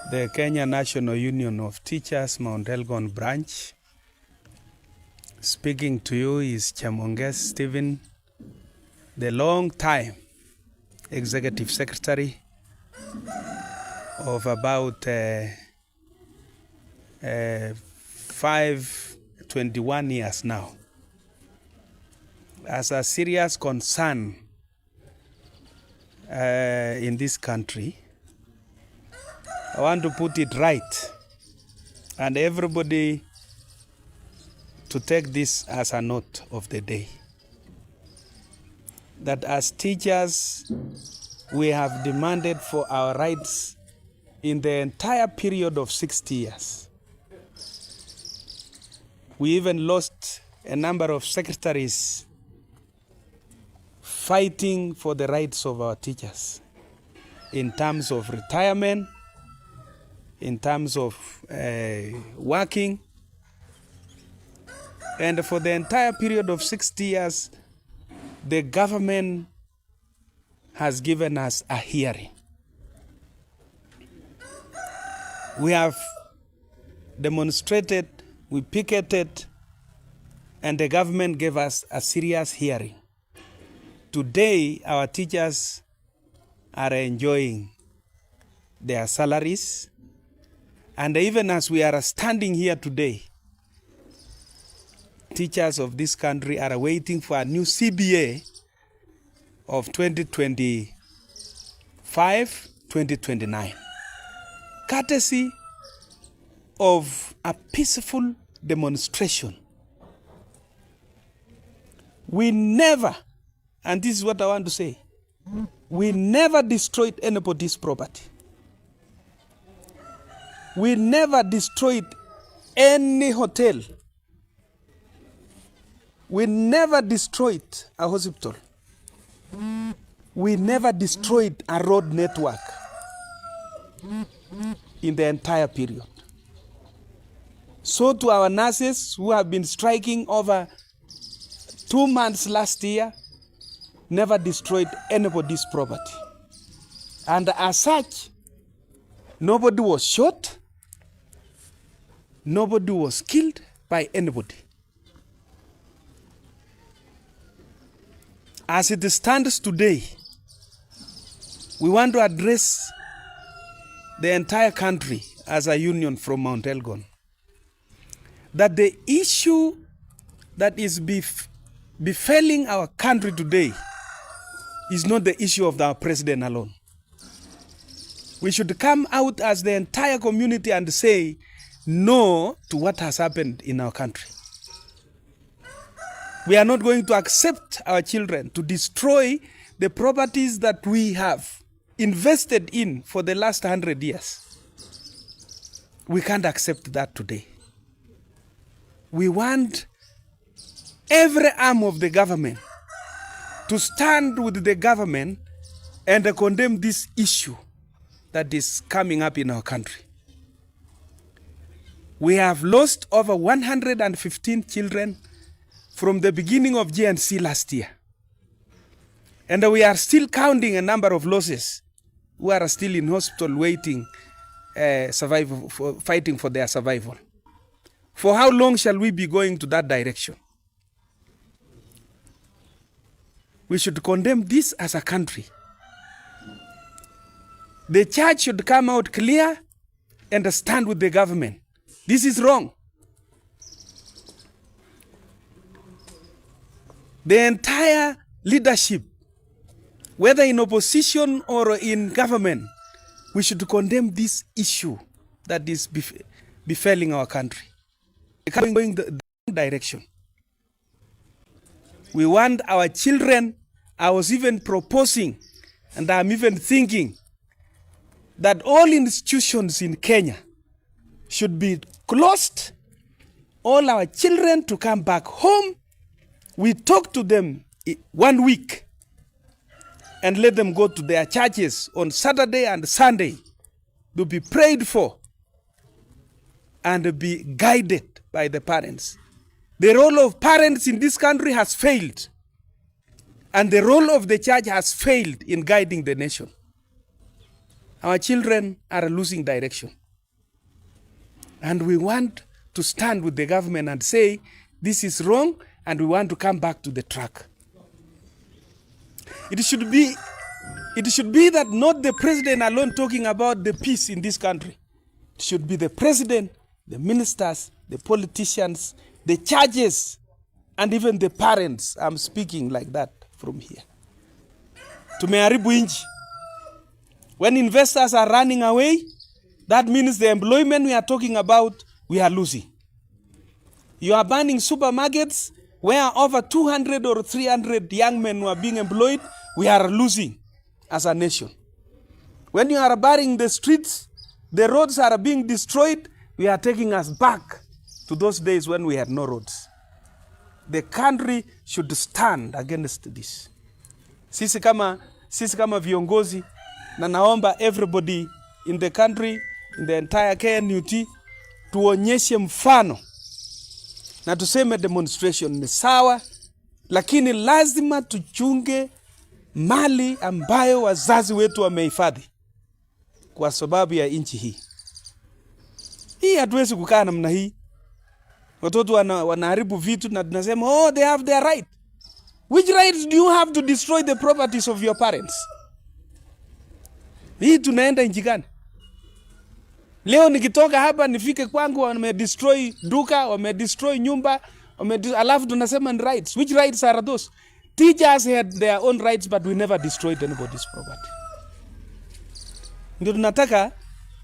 the Kenya National Union of Teachers, Mount Elgon branch. Speaking to you is Chamonges Stephen, the long time Executive Secretary of about 21 years now. As a serious concern in this country, I want to put it right, and everybody to take this as a note of the day, that as teachers, we have demanded for our rights in the entire period of 60 years. We even lost a number of secretaries fighting for the rights of our teachers in terms of retirement, in terms of working. And for the entire period of 60 years, the government has given us a hearing. We have demonstrated, we picketed, and the government gave us a serious hearing. Today, our teachers are enjoying their salaries. And even as we are standing here today, teachers of this country are waiting for a new CBA of 2025-2029, courtesy of a peaceful demonstration. We never, and this is what I want to say, we never destroyed anybody's property. We never destroyed any hotel. We never destroyed a hospital. We never destroyed a road network in the entire period. So to our nurses who have been striking over 2 months last year, never destroyed anybody's property. And as such, nobody was shot. Nobody was killed by anybody. As it stands today, we want to address the entire country as a union from Mount Elgon, that the issue that is befalling our country today is not the issue of our president alone. We should come out as the entire community and say no to what has happened in our country. We are not going to accept our children to destroy the properties that we have invested in for the last 100 years. We can't accept that today. We want every arm of the government to stand with the government and condemn this issue that is coming up in our country. We have lost over 115 children from the beginning of GNC last year. And we are still counting a number of losses who are still in hospital waiting, fighting for their survival. For how long shall we be going to that direction? We should condemn this as a country. The church should come out clear and stand with the government. This is wrong. The entire leadership, whether in opposition or in government, we should condemn this issue that is befalling our country. Going the wrong direction. We want our children. I was even proposing, and I'm even thinking, that all institutions in Kenya should be closed, all our children to come back home. We talk to them 1 week and let them go to their churches on Saturday and Sunday to be prayed for and be guided by the parents. The role of parents in this country has failed, and the role of the church has failed in guiding the nation. Our children are losing direction. And we want to stand with the government and say, this is wrong, and we want to come back to the track. It should be that not the president alone talking about the peace in this country. It should be the president, the ministers, the politicians, the churches, and even the parents. I'm speaking like that from here. Tumeharibu inchi. When investors are running away, that means the employment we are talking about, we are losing. You are banning supermarkets where over 200 or 300 young men were being employed. We are losing as a nation. When you are barring the streets, the roads are being destroyed. We are taking us back to those days when we had no roads. The country should stand against this. Sisi kama viongozi, na naomba everybody in the country, in the entire KNUT, tuonyeshe mfano na tuseme demonstration ni sawa, lakini lazima tuchunge mali ambayo wazazi wetu wamehifadhi kwa sababu ya nchi hii. Hii hatuwezi kukaa namna hii. Watoto wanaharibu vitu na tunasema, oh, they have their right. Which rights do you have to destroy the properties of your parents? Hii tunaenda nchi gani? Leo nikitoka hapa nifike kwangu wamedestroy duka, wamedestroy nyumba, alafu tunasema ni rights. Which rights are those? Teachers had their own rights, but we never destroyed anybody's property. Ndio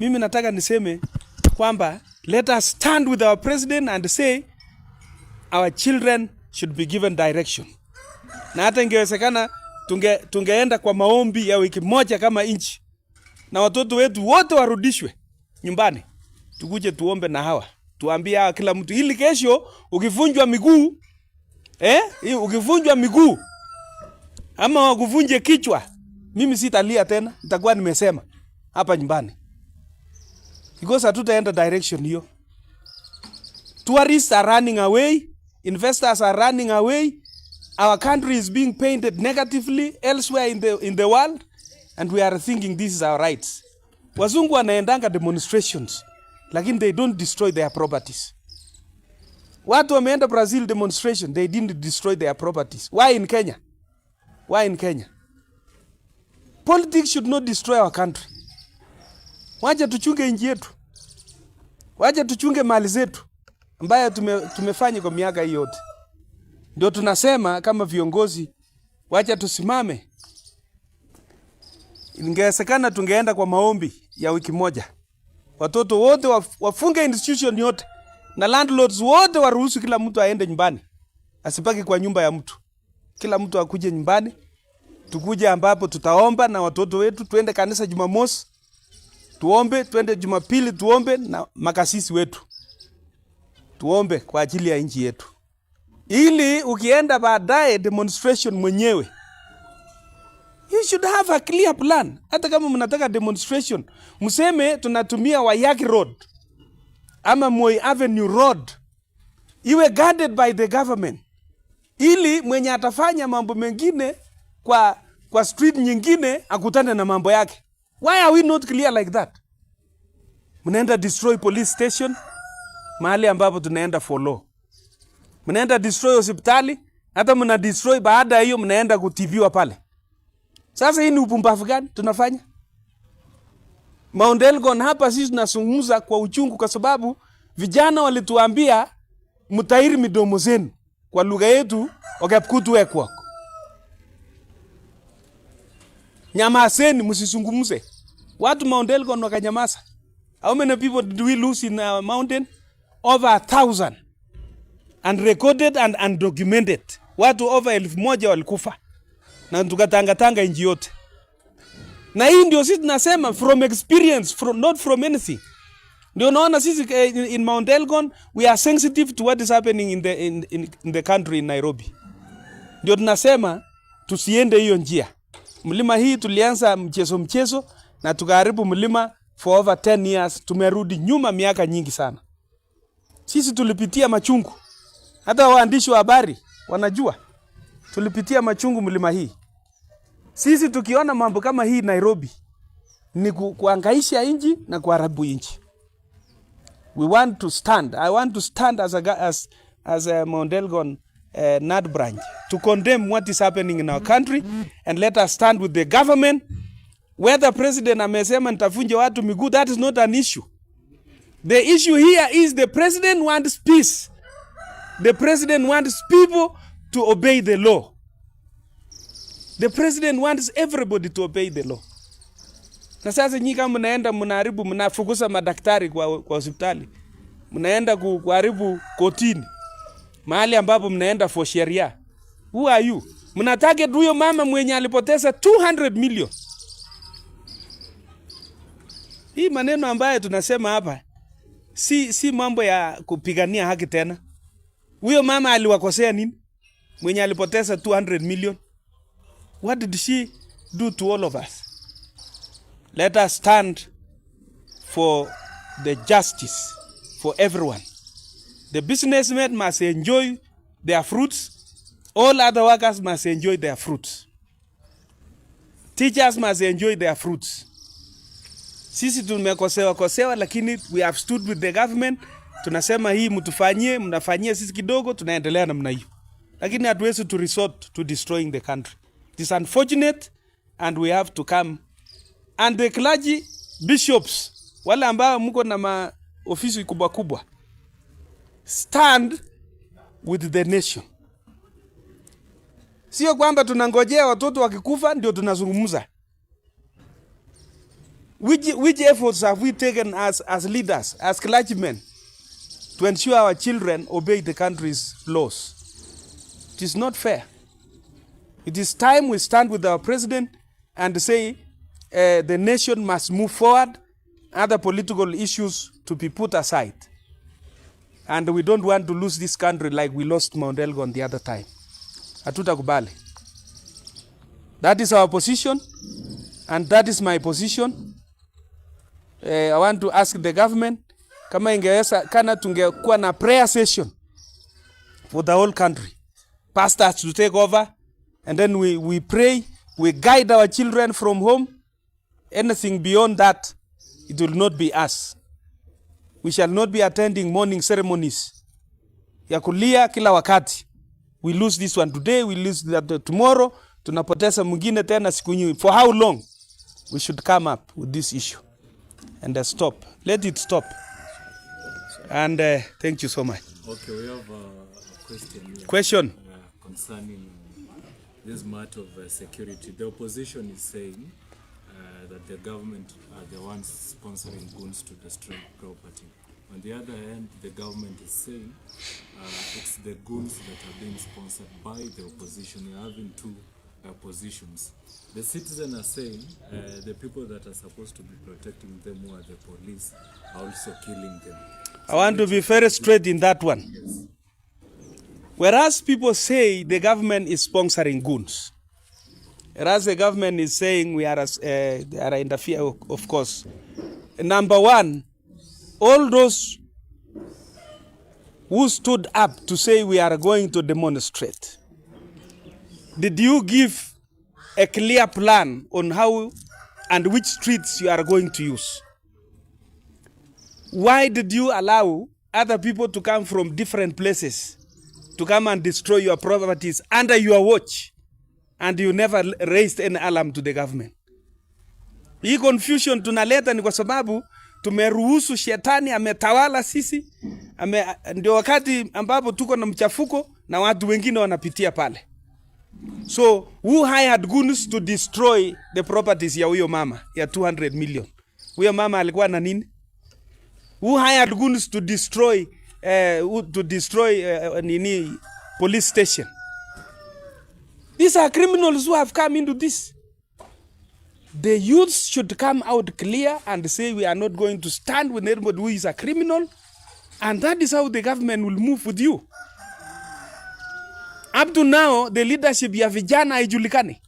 mimi nataka niseme kwamba let us stand with our president and say our children should be given direction. Na hata ingewezekana tungeenda kwa maombi ya wiki moja kama nchi, na watoto wetu wote warudishwe nyumbani. Tukuje tuombe na hawa. Tuambie hawa kila mtu, ili kesho ukivunjwa miguu ama wakuvunje kichwa, mimi sitalia tena, nitakuwa nimesema hapa nyumbani. Because hatutaenda direction hiyo. Tourists are running away, investors are running away. Our country is being painted negatively elsewhere in the world, and we are thinking this is our rights. Wazungu wanaendanga demonstrations, lakini they don't destroy their properties. Watu wameenda Brazil demonstration, they didn't destroy their properties. Why in Kenya? Why in Kenya? Politics should not destroy our country. Wacha tuchunge nchi yetu. Wacha tuchunge mali zetu ambayo tumefanya kwa miaka hii yote. Ndio tunasema kama viongozi, wacha tusimame. Ingewezekana tungeenda kwa maombi ya wiki moja. Watoto wote wafunge institution yote, na landlords wote waruhusu kila mtu aende nyumbani. Asipaki kwa nyumba ya mtu. Kila mtu akuje nyumbani. Tukuje ambapo tutaomba na watoto wetu, tuende kanisa Jumamosi tuombe, tuende Jumapili tuombe na makasisi wetu. Tuombe kwa ajili ya nchi yetu. Ili ukienda baadaye demonstration mwenyewe, you should have a clear plan. Hata kama mnataka demonstration, mseme tunatumia Wayaki Road ama Moi Avenue Road, iwe guarded by the government. Ili mwenye atafanya mambo mengine kwa street nyingine akutane na mambo yake. Why are we not clear like that? Mnaenda destroy police station mahali ambapo tunaenda for law. Mnaenda destroy hospitali, hata mna destroy baada ya hiyo mnaenda kutibiwa pale. Sasa hii ni upumbavu gani tunafanya? Mount Elgon hapa sisi tunazungumza kwa uchungu kwa sababu vijana walituambia mtairi midomo zenu kwa lugha yetu wakapkutu wekwa. Nyamaseni msizungumze. Watu Mount Elgon wakanyamaza. How many people did we lose in our mountain? Over 1,000. Unrecorded and undocumented. Watu over 1,000 walikufa. Na tukatanga nchi yote. Na hii ndio sisi tunasema from experience, not from anything. Ndio naona sisi in Mount Elgon we are sensitive to what is happening in the country in Nairobi. Ndio tunasema tusiende hiyo njia. Mlima hii tulianza mchezo na tukaharibu mlima for over 10 years. Tumerudi nyuma miaka nyingi sana. Sisi tulipitia machungu. Hata waandishi wa habari wanajua. Tulipitia machungu mlima hii. Sisi tukiona mambo kama hii Nairobi, ni kuangaisha inji na kuharibu inji. We want to stand. I want to stand as a Mount Elgon NAD branch to condemn what is happening in our country, and let us stand with the government. Whether president amesema nitafunja watu miguu, that is not an issue. The issue here is the president wants peace. The president wants people to obey the law. The president wants everybody to obey the law. Na sasa nyinyi kama mnaenda mnaharibu, mnafukuza madaktari kwa hospitali, mnaenda kuharibu kotini, mahali ambapo mnaenda for sheria. Who are you? Mnataka huyo mama mwenye alipoteza 200 million. Hii maneno ambayo tunasema hapa si mambo ya kupigania haki tena. Huyo mama aliwakosea nini mwenye alipoteza 200 million? What did she do to all of us? Let us stand for the justice for everyone. The businessmen must enjoy their fruits. All other workers must enjoy their fruits. Teachers must enjoy their fruits. Sisi tumekosewa lakini we have stood with the government. Tunasema hii mtufanyie, mnafanyia sisi kidogo, tunaendelea namna hiyo. Lakini hatuwezi to resort to destroying the country. It is unfortunate and we have to come. And the clergy, bishops, wale ambao mko na maofisi kubwa, stand with the nation. Sio kwamba tunangojea watoto wakikufa ndio tunazungumza. Which efforts have we taken as leaders, as clergymen, to ensure our children obey the country's laws? It is not fair. It is time we stand with our president and say the nation must move forward, other political issues to be put aside. And we don't want to lose this country like we lost Mount Elgon the other time. Hatutakubali. That is our position, and that is my position. I want to ask the government, kama ingeweza kana tungekuwa na prayer session for the whole country. Pastors to take over, and then we pray, we guide our children from home. Anything beyond that, it will not be us. We shall not be attending morning ceremonies ya kulia kila wakati. We lose this one today, we lose that tomorrow, tunapoteza mwingine tena siku nyingine. For how long? We should come up with this issue and stop. Let it stop. And thank you so much. Okay, we have a question here. Question. Concerning this matter of security. The opposition is saying that the government are the ones sponsoring goons to destroy property. On the other hand, the government is saying it's the goons that are being sponsored by the opposition. We are having two positions. The citizens are saying the people that are supposed to be protecting them, who are the police, are also killing them. I want to be very straight in that one. Yes. Whereas people say the government is sponsoring goons, whereas the government is saying they are interfering, of course. Number one, all those who stood up to say we are going to demonstrate, did you give a clear plan on how and which streets you are going to use? Why did you allow other people to come from different places to come and destroy your properties under your watch, and you never raised any alarm to the government? Hii confusion tunaleta ni kwa sababu tumeruhusu shetani ametawala sisi, ndio wakati ambapo tuko na mchafuko na watu wengine wanapitia pale. So who hired goons to destroy the properties ya huyo mama ya 200 million? Huyo mama alikuwa na nini? Who hired goons to destroy nini police station? These are criminals who have come into this. The youths should come out clear and say we are not going to stand with anybody who is a criminal, and that is how the government will move with you. Up to now, the leadership ya vijana haijulikani.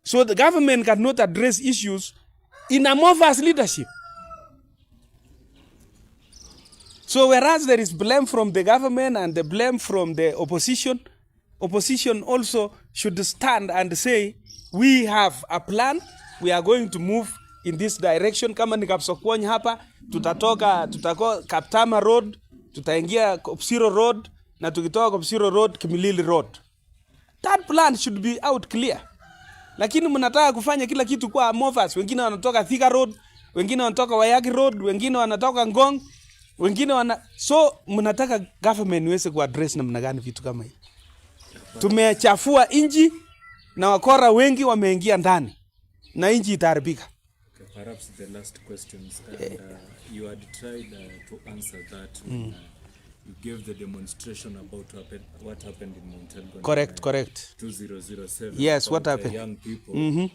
So the government cannot address issues in amorphous leadership. So whereas there is blame from the government and the blame from the opposition also should stand and say, we have a plan, we are going to move in this direction. Kama ni Kapsokony hapa, tutatoka Kaptama Road, tutaingia Kopsiro Road, na tukitoka Kopsiro Road Kimilili Road. That plan should be out clear. Lakini mnataka kufanya kila kitu kwa amorphous. Wengine wanatoka Thika Road, wengine wanatoka Wayaki Road, wengine wanatoka Ngong, wengine so mnataka government iweze kuaddress namna gani vitu kama hii? Tumechafua inji na wakora wengi wameingia ndani na inji itaharibika. Okay, perhaps the last questions, and you had tried to answer that when you gave the demonstration about what happened in Mount Elgon. Correct. 2007. Yes, what happened? Young people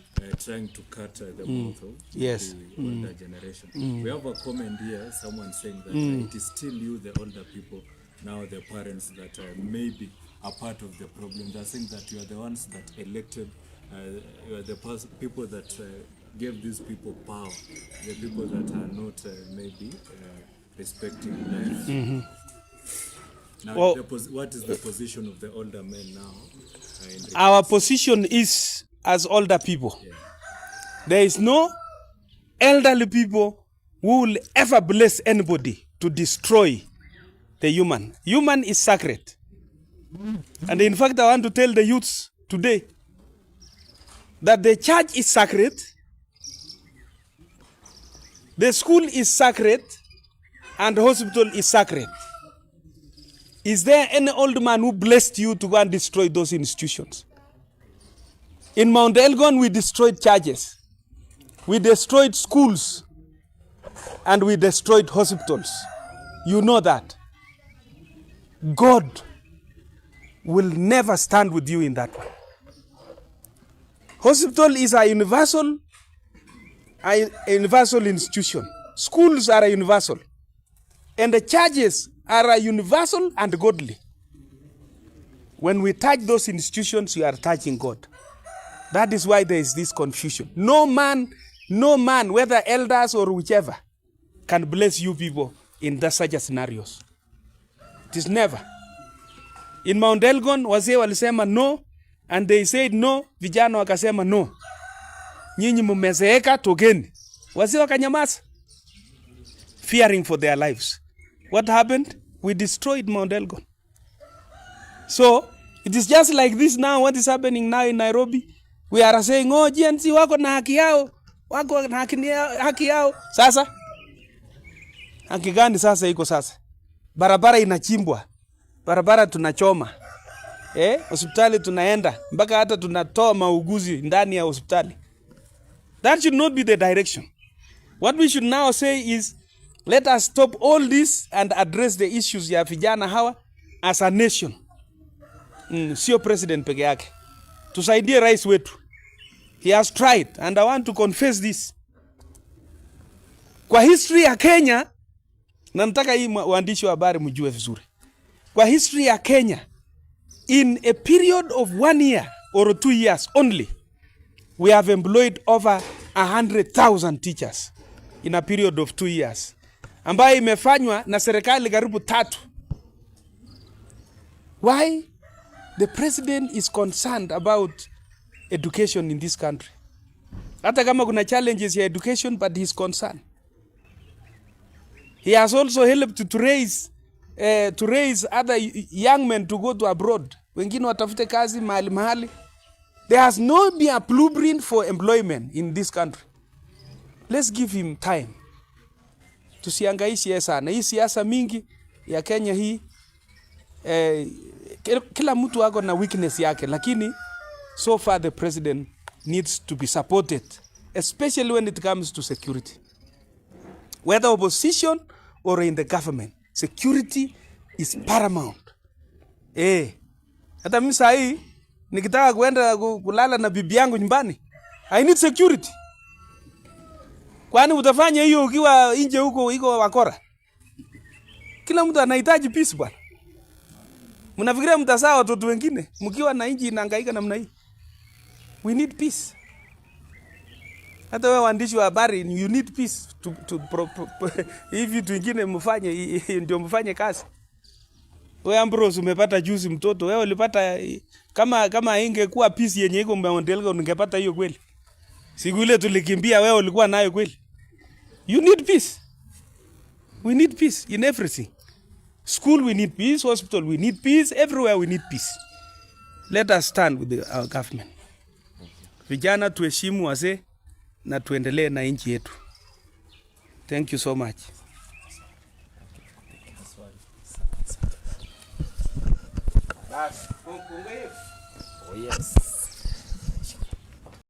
trying to cut the mouth of yes. the older generation. We have a comment here, someone saying that it is still you, the older people, now the parents that maybe are part of the problem. They're saying that you are the ones that elected, you are the people that gave these people power, the people that are not maybe respecting life. Now, well, what is the position of the older men now? Our position is as older people. Yeah. There is no elderly people who will ever bless anybody to destroy the human. Human is sacred. And in fact, I want to tell the youths today that the church is sacred, the school is sacred, and the hospital is sacred. Is there any old man who blessed you to go and destroy those institutions? In Mount Elgon, we destroyed churches, we destroyed schools, and we destroyed hospitals. You know that. God will never stand with you in that one. Hospital is a universal institution. Schools are a universal. And the churches are a universal and godly. When we touch those institutions, we are touching God. That is why there is this confusion. No man, whether elders or whichever, can bless you people in such a scenarios. It is never. In Mount Elgon, wazee walisema no, and they said no, vijana wakasema no. Nyinyi mumezeeka, tokeni. Wazee wakanyamaza, fearing for their lives. What happened? We destroyed Mount Elgon. So, it is just like this now, what is happening now in Nairobi. We are saying, oh, GNC wako na haki yao, wako na haki yao. Sasa, haki gani sasa iko sasa? Barabara inachimbwa, barabara tunachoma, hospitali tunaenda, mpaka hata tunatoa mauguzi ndani ya hospitali. That should not be the direction. What we should now say is, let us stop all this and address the issues ya vijana hawa as a nation. Sio president peke yake. Tusaidie rais wetu. He has tried, and I want to confess this. Kwa history ya Kenya, na nataka hii waandishi wa habari mjue vizuri. Kwa history ya Kenya, in a period of 1 year or 2 years only, we have employed over 100,000 teachers in a period of 2 years. Ambayo imefanywa na serikali karibu 3. Why? The president is concerned about education in this country. Hata kama kuna challenges ya education, but he is concerned. He has also helped to raise other young men to go to abroad. Wengine watafute kazi mahali. There has not been a blueprint for employment in this country. Let's give him time. Tusiangaishi sana. Hii siasa mingi ya Kenya hii, kila mtu wako na weakness yake, lakini so far the president needs to be supported, especially when it comes to security. Whether opposition or in the government, security is paramount. Hata mimi saa hii nikitaka kuenda kulala na bibi yangu nyumbani, I need security. Kwani utafanya hiyo ukiwa nje huko iko wakora? Kila mtu anahitaji peace bwana. Mnafikiria mtasaa watoto wengine mkiwa na nchi inahangaika namna hii? We need peace. Hata wewe waandishi wa habari, you need peace hivi vitu vingine mfanye, ndio mfanye kazi. Wewe Ambrose umepata juzi mtoto, wewe ulipata kama ingekuwa peace yenye iko Mount Elgon ungepata hiyo kweli? Siku ile tulikimbia, wewe ulikuwa nayo kweli? You need peace. We need peace in everything. School we need peace, hospital we need peace, everywhere we need peace. Let us stand with our government. Vijana tuheshimu wazee na tuendelee na nchi yetu. Thank you so much. Oh yes.